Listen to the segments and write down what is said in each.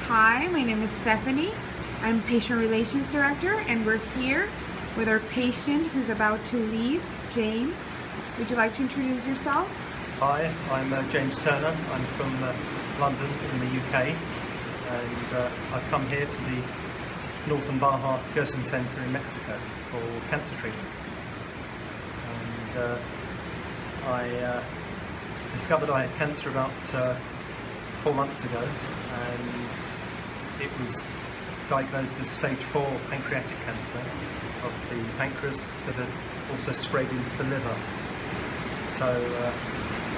Hi, my name is Stephanie. I'm Patient Relations Director, and we're here with our patient who's about to leave, James. Would you like to introduce yourself? Hi, I'm James Turner. I'm from London in the UK, and I've come here to the Northern Baja Gerson Centre in Mexico for cancer treatment. And I discovered I had cancer about 4 months ago, and it was diagnosed as stage 4 pancreatic cancer of the pancreas that had also spread into the liver. So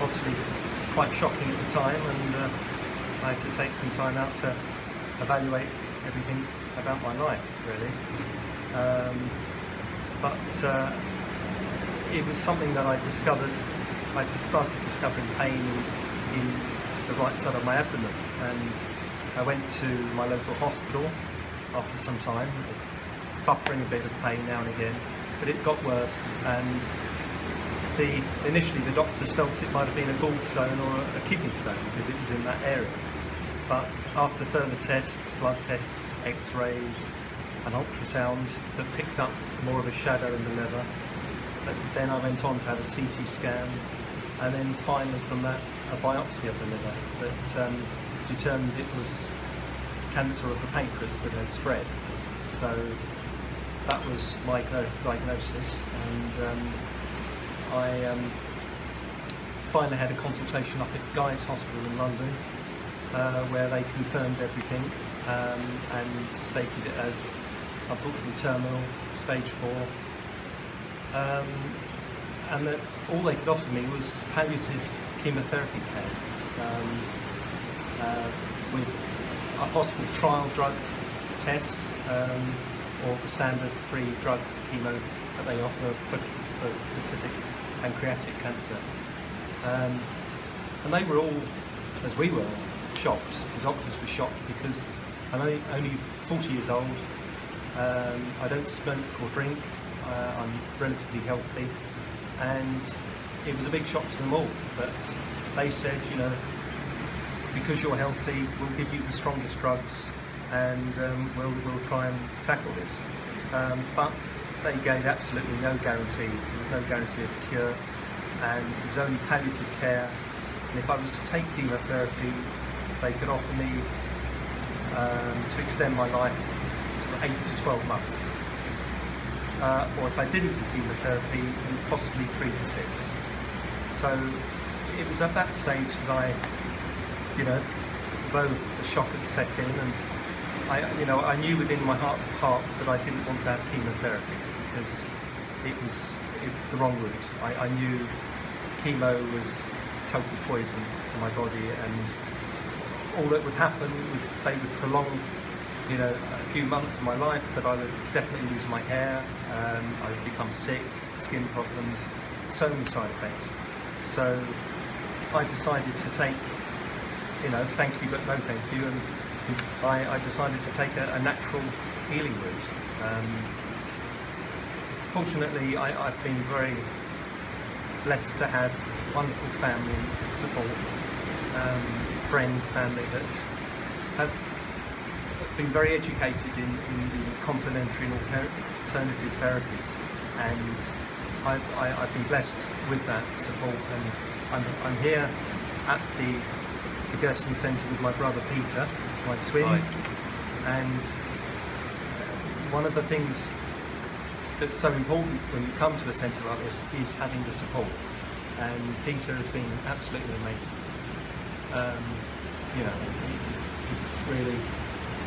obviously quite shocking at the time, and I had to take some time out to evaluate everything about my life, really. But it was something that I discovered. I just started discovering pain in the right side of my abdomen, and I went to my local hospital after some time of suffering a bit of pain now and again, but it got worse, and initially the doctors felt it might have been a gallstone or a kidney stone because it was in that area. But after further tests, blood tests, x-rays and ultrasound that picked up more of a shadow in the liver, then I went on to have a CT scan, and then finally from that a biopsy of the liver that determined it was cancer of the pancreas that had spread. So that was my diagnosis, and I finally had a consultation up at Guy's Hospital in London, where they confirmed everything and stated it as unfortunately terminal, stage 4, and that all they could offer me was palliative chemotherapy care with a possible trial drug test, or the standard 3 drug chemo that they offer for specific pancreatic cancer. And they were all, as we were, shocked. The doctors were shocked because I'm only 40 years old, I don't smoke or drink, I'm relatively healthy, and it was a big shock to them all. But they said, you know, because you're healthy, we'll give you the strongest drugs, and we'll try and tackle this. But they gave absolutely no guarantees. There was no guarantee of a cure, and it was only palliative care. And if I was to take chemotherapy, they could offer me to extend my life to 8 to 12 months. Or if I didn't do chemotherapy, then possibly 3 to 6. So it was at that stage that I, though the shock had set in, and I knew within my heart that I didn't want to have chemotherapy because it was the wrong route. I knew chemo was total poison to my body, and all that would happen was they would prolong, a few months of my life, but I would definitely lose my hair, I would become sick, skin problems, so many side effects. So I decided to take, thank you but no thank you, and I decided to take a natural healing route. Fortunately, I've been very blessed to have wonderful family support, friends, family that have been very educated in the complementary and alternative therapies, and I've been blessed with that support. And I'm here at the Gerson Centre with my brother Peter, my twin. Hi. And one of the things that's so important when you come to a centre like this is having the support, and Peter has been absolutely amazing. It's really...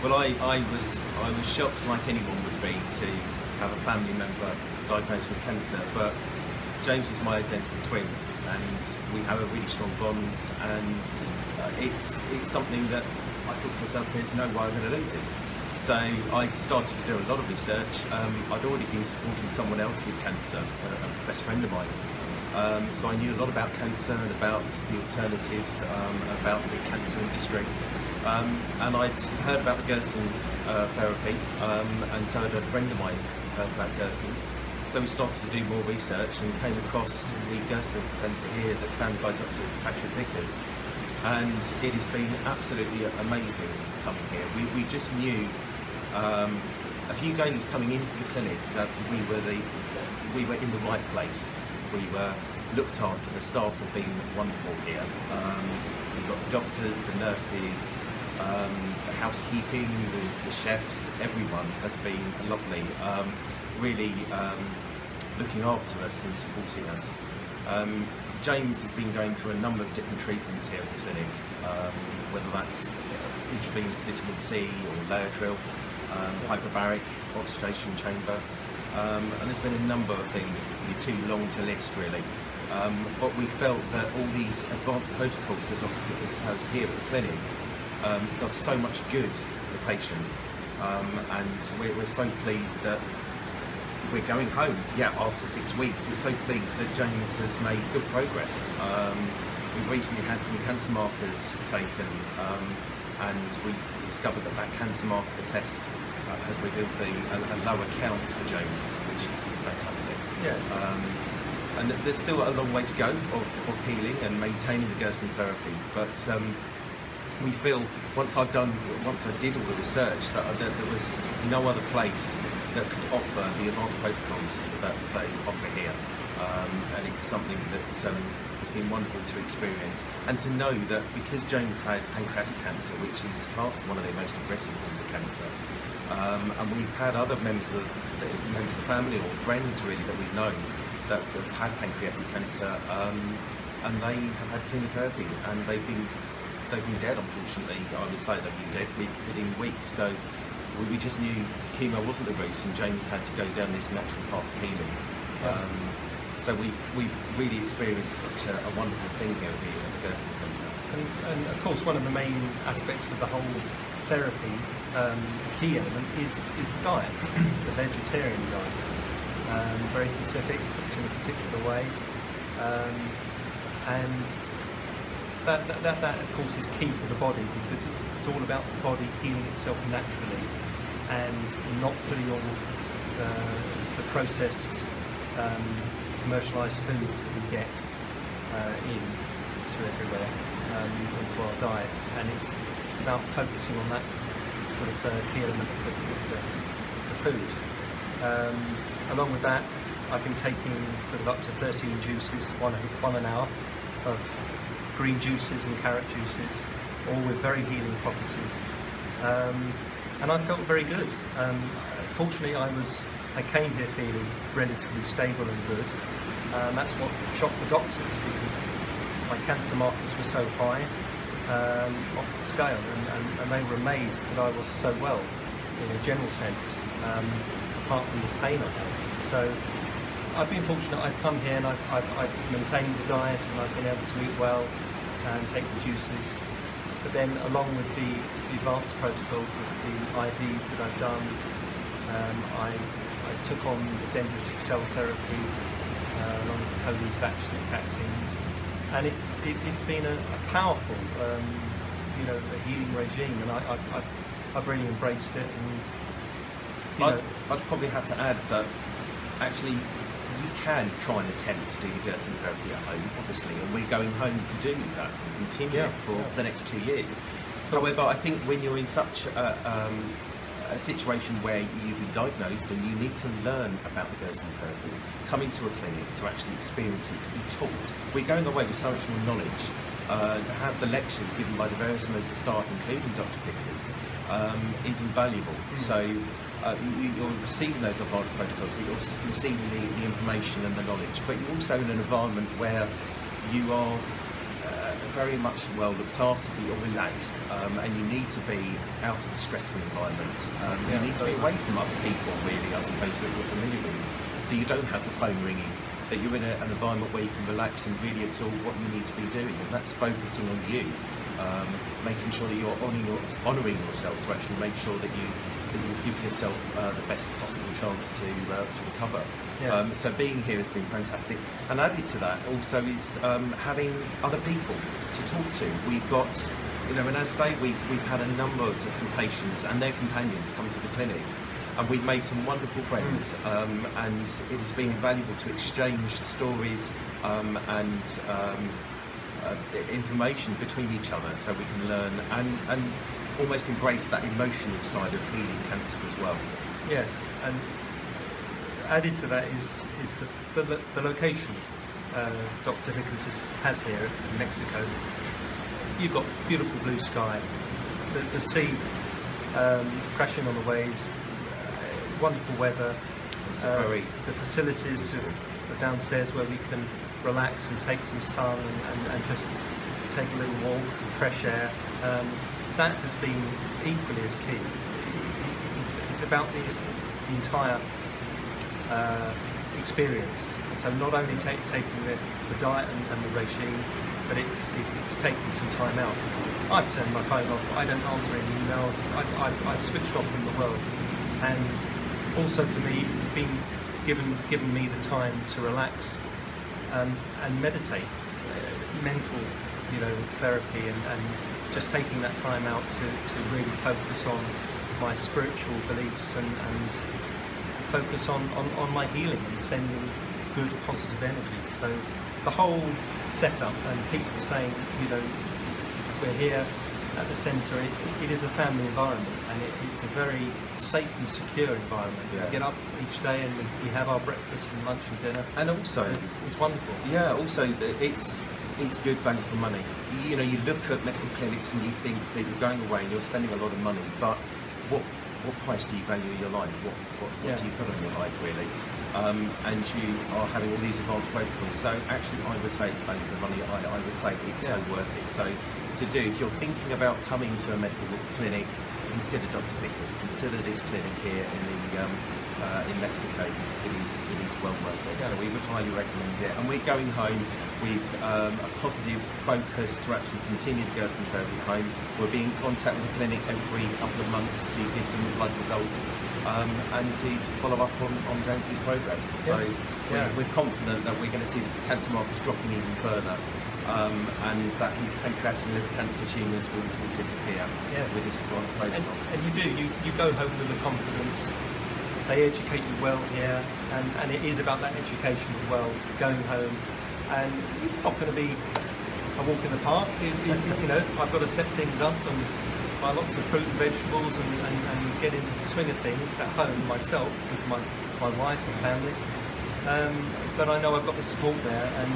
Well, I was shocked, like anyone would be, to have a family member diagnosed with cancer, but James is my identical twin, and we have a really strong bond, and it's something that I thought to myself, there's no way I'm going to lose it. So I started to do a lot of research. I'd already been supporting someone else with cancer, a best friend of mine. So I knew a lot about cancer and about the alternatives, about the cancer industry. And I'd heard about the Gerson therapy, and so had a friend of mine heard about Gerson. So we started to do more research and came across the Gerson Centre here that's founded by Dr. Patrick Vickers. and it has been absolutely amazing coming here. We just knew a few days coming into the clinic that we were in the right place. We were looked after. The staff have been wonderful here. We've got the doctors, the nurses, the housekeeping, the chefs. Everyone has been lovely. Really looking after us and supporting us. James has been going through a number of different treatments here at the clinic, whether that's intravenous vitamin C or Laetrile, hyperbaric oxygenation chamber, and there's been a number of things, too long to list really. But we felt that all these advanced protocols that Dr. Pickers has here at the clinic does so much good for the patient, and we're so pleased that we're going home. Yeah, after 6 weeks, we're so pleased that James has made good progress. We've recently had some cancer markers taken, and we've discovered that cancer marker test has revealed a lower count for James, which is fantastic. Yes. And there's still a long way to go of healing and maintaining the Gerson therapy, but we feel once I did all the research that there was no other place that could offer the advanced protocols that they offer here, and it's something that's has been wonderful to experience, and to know that because James had pancreatic cancer, which is classed one of the most aggressive forms of cancer, and we've had other members of family or friends really that we've known that have had pancreatic cancer, and they have had chemotherapy, and they've been dead, unfortunately. I would say they've been dead within weeks. So we just knew chemo wasn't the route, and James had to go down this natural path of healing. So we've really experienced such a wonderful thing here at the Gerson Centre. And of course, one of the main aspects of the whole therapy, the key element, is the diet, the vegetarian diet. Very specific, cooked in a particular way, and that of course is key for the body, because it's all about the body healing itself naturally and not putting all the processed commercialised foods that we get into everywhere, into our diet, and it's about focusing on that sort of key element of the food. Along with that, I've been taking sort of up to 13 juices, one an hour, of green juices and carrot juices, all with very healing properties, and I felt very good. Fortunately, I came here feeling relatively stable and good. That's what shocked the doctors, because my cancer markers were so high off the scale, and they were amazed that I was so well in a general sense, apart from this pain I had. So I've been fortunate. I've come here and I've maintained the diet, and I've been able to eat well and take the juices. But then, along with the advanced protocols of the IVs that I've done, I took on the dendritic cell therapy, along with the Coley's vaccines, and it's been a powerful, a healing regime, and I've really embraced it. And I'd probably have to add that actually you can try and attempt to do the Gerson therapy at home, obviously, and we're going home to do that and continue for the next 2 years. However, I think when you're in such a situation where you've been diagnosed and you need to learn about the Gerson therapy, coming to a clinic to actually experience it, to be taught, we're going away with so much more knowledge. To have the lectures given by the various members of staff, including Dr. Pickers, is invaluable. So you're receiving those advanced protocols, but you're receiving the information and the knowledge, but you're also in an environment where you are very much well looked after, but you're relaxed, and you need to be out of a stressful environment. You need to be away from other people, really, I suppose, that you're familiar with, so you don't have the phone ringing, that you're in an environment where you can relax and really absorb what you need to be doing, and that's focusing on you, making sure that you're honouring yourself, to actually make sure that you give yourself the best possible chance to recover. So being here has been fantastic, and added to that also is having other people to talk to. We've got, in our stay, we've had a number of different patients and their companions come to the clinic, and we've made some wonderful friends, and it has been invaluable to exchange stories and information between each other, so we can learn and almost embrace that emotional side of healing cancer as well. Yes, and added to that is the location Dr. Vickers has here in Mexico. You've got beautiful blue sky, the sea crashing on the waves, wonderful weather, the facilities are downstairs where we can relax and take some sun and just take a little walk, fresh air. That has been equally as key. It's about the entire experience. So not only taking the diet and the regime, but it's taking some time out. I've turned my phone off. I don't answer any emails. I've switched off from the world, and also for me, it's been given me the time to relax and meditate, mental, therapy, and just taking that time out to really focus on my spiritual beliefs and focus on my healing and sending good positive energies. So the whole setup, and Pete's was saying, we're here at the centre, it is a family environment, and it's a very safe and secure environment. Yeah. We get up each day and we have our breakfast and lunch and dinner, And also, it's wonderful. yeah, also it's good value for money. You look at medical clinics and you think that you're going away and you're spending a lot of money, but what price do you value your life? What do you put on your life, really? And you are having all these advanced protocols. So actually, I would say it's value for money. I would say it's so worth it. So if you're thinking about coming to a medical clinic, consider Dr. Vickers, consider this clinic here in Mexico, because it is well worth it. Yeah. So we would highly recommend it. And we're going home with a positive focus to actually continue the Gerson therapy home. We'll be in contact with the clinic every couple of months to give them blood results and to follow up on James's progress. So we're confident that we're going to see the cancer markers dropping even further. And that his pancreatic and liver cancer tumours will disappear with this advanced protocol. And you go home with the confidence. They educate you well here, and it is about that education as well, going home. And it's not going to be a walk in the park. I've got to set things up and buy lots of fruit and vegetables and get into the swing of things at home myself with my wife and family. But I know I've got the support there, and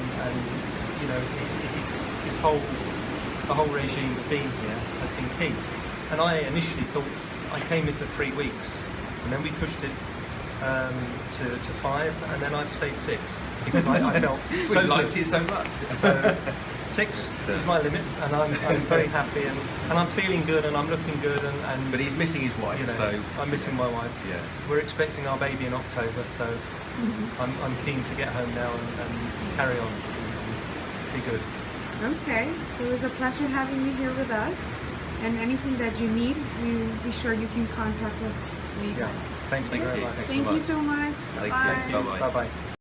it's the whole regime of being here has been key. And I initially thought I came in for 3 weeks, and then we pushed it to 5, and then I've stayed 6 because I felt so liked it so much. So 6 is my limit, and I'm very happy, and I'm feeling good, and I'm looking good, and But he's missing his wife, so I'm missing my wife. Yeah. We're expecting our baby in October, so I'm keen to get home now and carry on and be good. Okay, so it was a pleasure having you here with us. And anything that you need, be sure you can contact us anytime. Thank you very much. Thank you so much. Thank Bye. you. Bye-bye. Bye-bye.